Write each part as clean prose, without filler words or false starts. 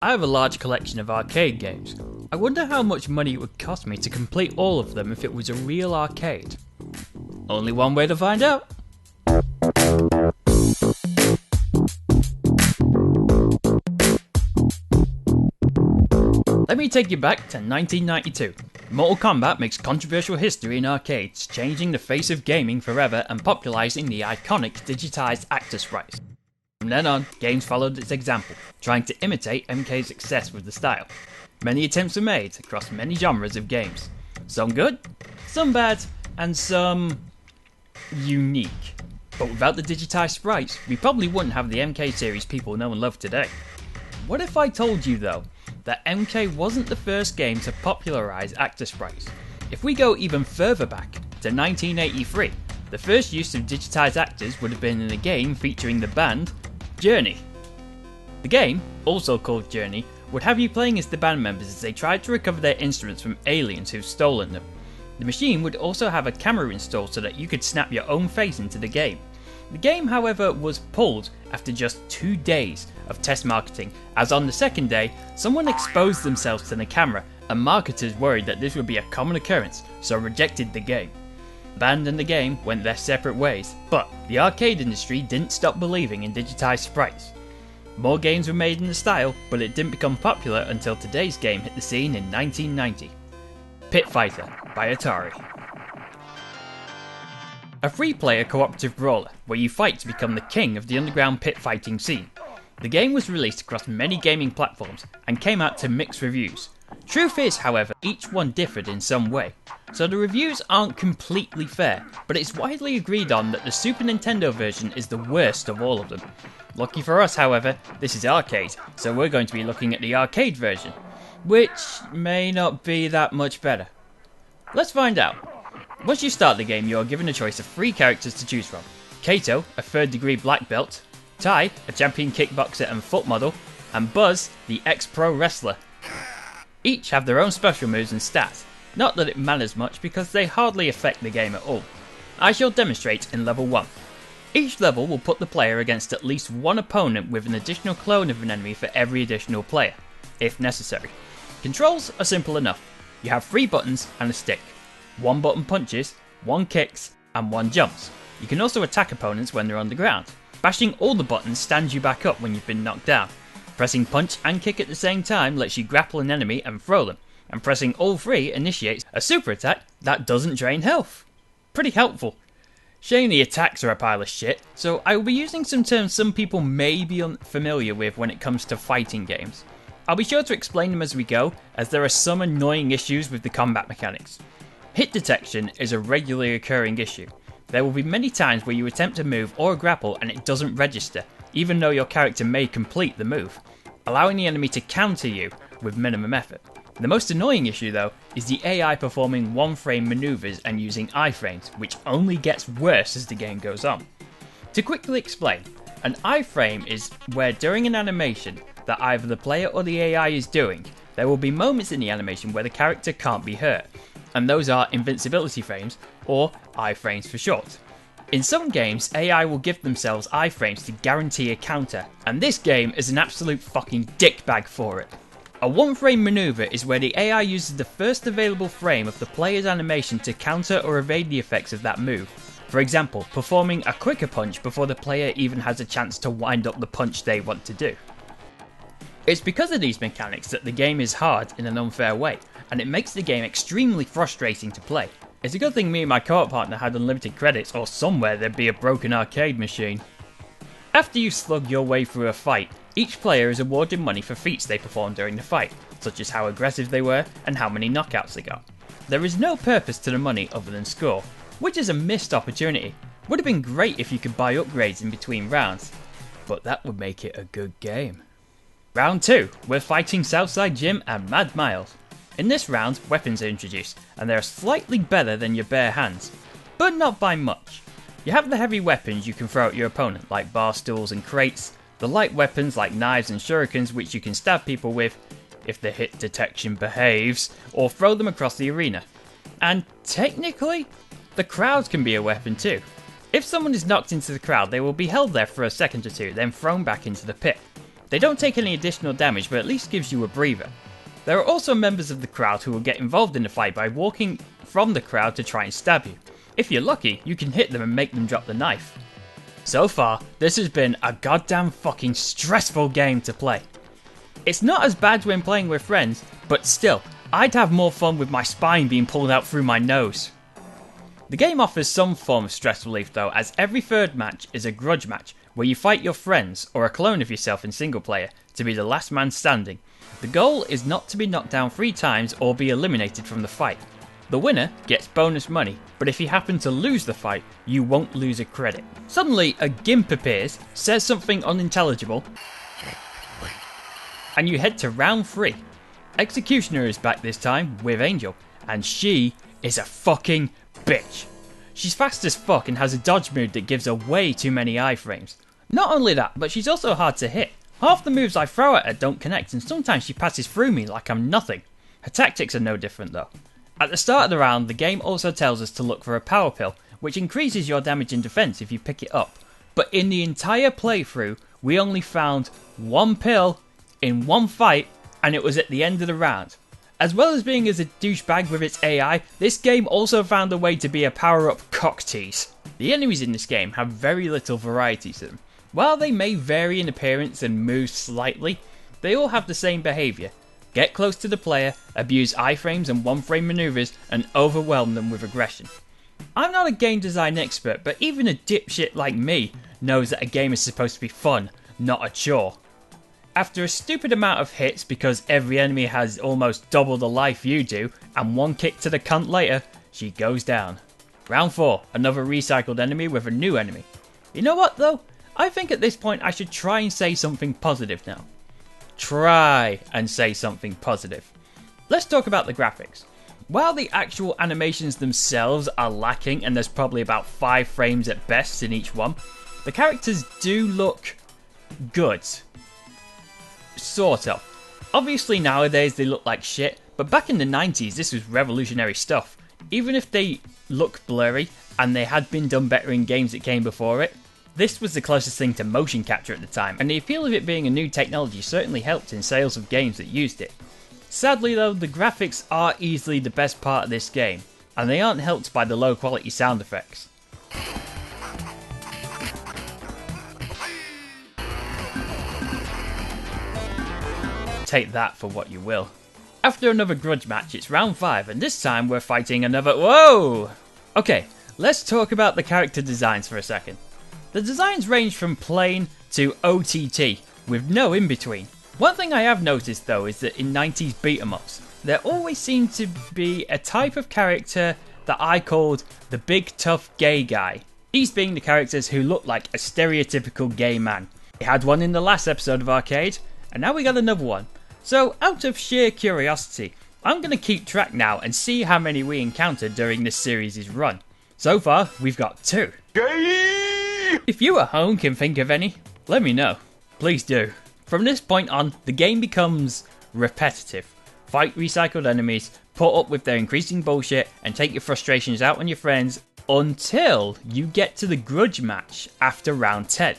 I have a large collection of arcade games. I wonder how much money it would cost me to complete all of them if it was a real arcade. Only one way to find out. Let me take you back to 1992. Mortal Kombat makes controversial history in arcades, changing the face of gaming forever and popularising the iconic digitised actor sprites. From then on, games followed its example, trying to imitate MK's success with the style. Many attempts were made across many genres of games. Some good, some bad, and some unique. But without the digitised sprites, we probably wouldn't have the MK series people know and love today. What if I told you though, that MK wasn't the first game to popularise actor sprites? If we go even further back, to 1983, the first use of digitised actors would have been in a game featuring the band Journey. The game, also called Journey, would have you playing as the band members as they tried to recover their instruments from aliens who've stolen them. The machine would also have a camera installed so that you could snap your own face into the game. The game, however, was pulled after just 2 days of test marketing, as on the second day, someone exposed themselves to the camera and marketers worried that this would be a common occurrence, so rejected the game. The band and the game went their separate ways, but the arcade industry didn't stop believing in digitised sprites. More games were made in the style, but it didn't become popular until today's game hit the scene in 1990. Pit Fighter by Atari. A free-player cooperative brawler, where you fight to become the king of the underground pit fighting scene. The game was released across many gaming platforms, and came out to mixed reviews. Truth is, however, each one differed in some way, so the reviews aren't completely fair, but it's widely agreed on that the Super Nintendo version is the worst of all of them. Lucky for us, however, this is arcade, so we're going to be looking at the arcade version, which may not be that much better. Let's find out. Once you start the game, you are given a choice of 3 characters to choose from. Kato, a 3rd degree black belt, Tai, a champion kickboxer and foot model, and Buzz, the ex-pro wrestler. Each have their own special moves and stats, not that it matters much because they hardly affect the game at all. I shall demonstrate in level 1. Each level will put the player against at least one opponent with an additional clone of an enemy for every additional player, if necessary. Controls are simple enough. You have 3 buttons and a stick. 1 button punches, 1 kicks, and 1 jumps. You can also attack opponents when they're on the ground. Bashing all the buttons stands you back up when you've been knocked down. Pressing punch and kick at the same time lets you grapple an enemy and throw them. And pressing all 3 initiates a super attack that doesn't drain health. Pretty helpful. Shame the attacks are a pile of shit, so I will be using some terms some people may be unfamiliar with when it comes to fighting games. I'll be sure to explain them as we go, as there are some annoying issues with the combat mechanics. Hit detection is a regularly occurring issue. There will be many times where you attempt to move or grapple and it doesn't register, even though your character may complete the move, allowing the enemy to counter you with minimum effort. The most annoying issue though is the AI performing one-frame maneuvers and using iframes, which only gets worse as the game goes on. To quickly explain, an iframe is where during an animation that either the player or the AI is doing, there will be moments in the animation where the character can't be hurt, and those are invincibility frames, or iframes for short. In some games, AI will give themselves iframes to guarantee a counter, and this game is an absolute fucking dickbag for it. A one-frame maneuver is where the AI uses the first available frame of the player's animation to counter or evade the effects of that move. For example, performing a quicker punch before the player even has a chance to wind up the punch they want to do. It's because of these mechanics that the game is hard in an unfair way, and it makes the game extremely frustrating to play. It's a good thing me and my co-op partner had unlimited credits, or somewhere there'd be a broken arcade machine. After you slug your way through a fight, each player is awarded money for feats they performed during the fight, such as how aggressive they were and how many knockouts they got. There is no purpose to the money other than score, which is a missed opportunity. Would have been great if you could buy upgrades in between rounds, but that would make it a good game. Round 2, we're fighting Southside Jim and Mad Miles. In this round, weapons are introduced, and they are slightly better than your bare hands, but not by much. You have the heavy weapons you can throw at your opponent, like bar stools and crates, the light weapons like knives and shurikens which you can stab people with, if the hit detection behaves, or throw them across the arena. And technically, the crowd can be a weapon too. If someone is knocked into the crowd, they will be held there for a second or two, then thrown back into the pit. They don't take any additional damage, but at least gives you a breather. There are also members of the crowd who will get involved in the fight by walking from the crowd to try and stab you. If you're lucky, you can hit them and make them drop the knife. So far, this has been a goddamn fucking stressful game to play. It's not as bad when playing with friends, but still, I'd have more fun with my spine being pulled out through my nose. The game offers some form of stress relief though, as every third match is a grudge match, where you fight your friends, or a clone of yourself in single player, to be the last man standing. The goal is not to be knocked down 3 times or be eliminated from the fight. The winner gets bonus money, but if you happen to lose the fight, you won't lose a credit. Suddenly, a gimp appears, says something unintelligible, and you head to round 3. Executioner is back this time, with Angel, and she is a fucking bitch. She's fast as fuck and has a dodge move that gives her way too many iframes. Not only that, but she's also hard to hit. Half the moves I throw at her don't connect, and sometimes she passes through me like I'm nothing. Her tactics are no different though. At the start of the round, the game also tells us to look for a power pill, which increases your damage and defense if you pick it up. But in the entire playthrough, we only found 1 pill in 1 fight, and it was at the end of the round. As well as being as a douchebag with its AI, this game also found a way to be a power-up cock tease. The enemies in this game have very little variety to them. While they may vary in appearance and move slightly, they all have the same behaviour. Get close to the player, abuse iframes and 1-frame maneuvers, and overwhelm them with aggression. I'm not a game design expert, but even a dipshit like me knows that a game is supposed to be fun, not a chore. After a stupid amount of hits because every enemy has almost double the life you do, and 1 kick to the cunt later, she goes down. Round 4, another recycled enemy with a new enemy. You know what though? I think at this point I should try and say something positive now. Try and say something positive. Let's talk about the graphics. While the actual animations themselves are lacking and there's probably about 5 frames at best in each one, the characters do look good. Sort of. Obviously nowadays they look like shit, but back in the 90s this was revolutionary stuff. Even if they look blurry and they had been done better in games that came before it, this was the closest thing to motion capture at the time, and the appeal of it being a new technology certainly helped in sales of games that used it. Sadly though, the graphics are easily the best part of this game, and they aren't helped by the low quality sound effects. Take that for what you will. After another grudge match, it's round 5, and this time we're fighting another— whoa! Okay, let's talk about the character designs for a second. The designs range from plain to OTT, with no in between. One thing I have noticed though is that in 90s beat 'em ups, there always seemed to be a type of character that I called the big tough gay guy. These being the characters who look like a stereotypical gay man. We had one in the last episode of Arcade, and now we got another one. So out of sheer curiosity, I'm going to keep track now and see how many we encountered during this series' run. So far, we've got 2. If you at home can think of any, let me know. Please do. From this point on, the game becomes repetitive. Fight recycled enemies, put up with their increasing bullshit, and take your frustrations out on your friends until you get to the grudge match after round 10.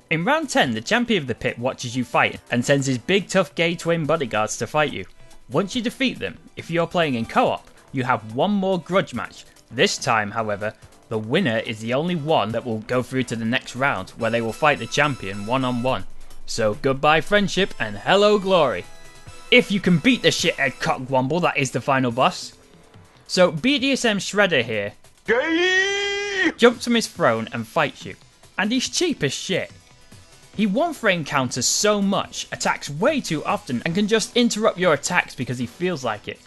In round 10, the champion of the pit watches you fight and sends his big tough gay twin bodyguards to fight you. Once you defeat them, if you're playing in co-op, you have one more grudge match. This time, however, the winner is the only one that will go through to the next round, where they will fight the champion one-on-one. So goodbye friendship and hello glory. If you can beat the shithead cockwomble that is the final boss. So BDSM Shredder here jumps from his throne and fights you. And he's cheap as shit. He 1-frame counters so much, attacks way too often, and can just interrupt your attacks because he feels like it.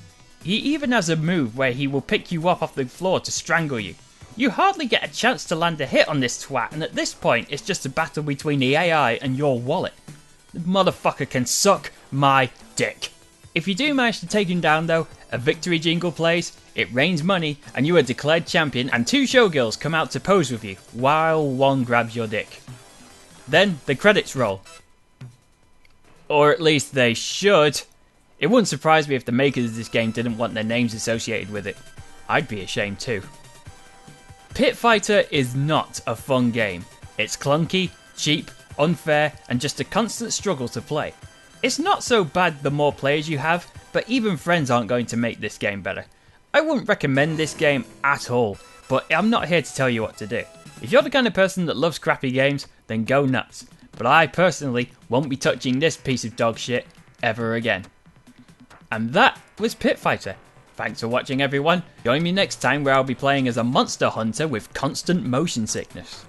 He even has a move where he will pick you up off the floor to strangle you. You hardly get a chance to land a hit on this twat, and at this point it's just a battle between the AI and your wallet. The motherfucker can suck my dick. If you do manage to take him down though, a victory jingle plays, it rains money, and you are declared champion, and 2 showgirls come out to pose with you, while one grabs your dick. Then the credits roll. Or at least they should. It wouldn't surprise me if the makers of this game didn't want their names associated with it. I'd be ashamed too. Pit Fighter is not a fun game. It's clunky, cheap, unfair, and just a constant struggle to play. It's not so bad the more players you have, but even friends aren't going to make this game better. I wouldn't recommend this game at all, but I'm not here to tell you what to do. If you're the kind of person that loves crappy games, then go nuts. But I personally won't be touching this piece of dog shit ever again. And that was Pit Fighter. Thanks for watching everyone. Join me next time where I'll be playing as a monster hunter with constant motion sickness.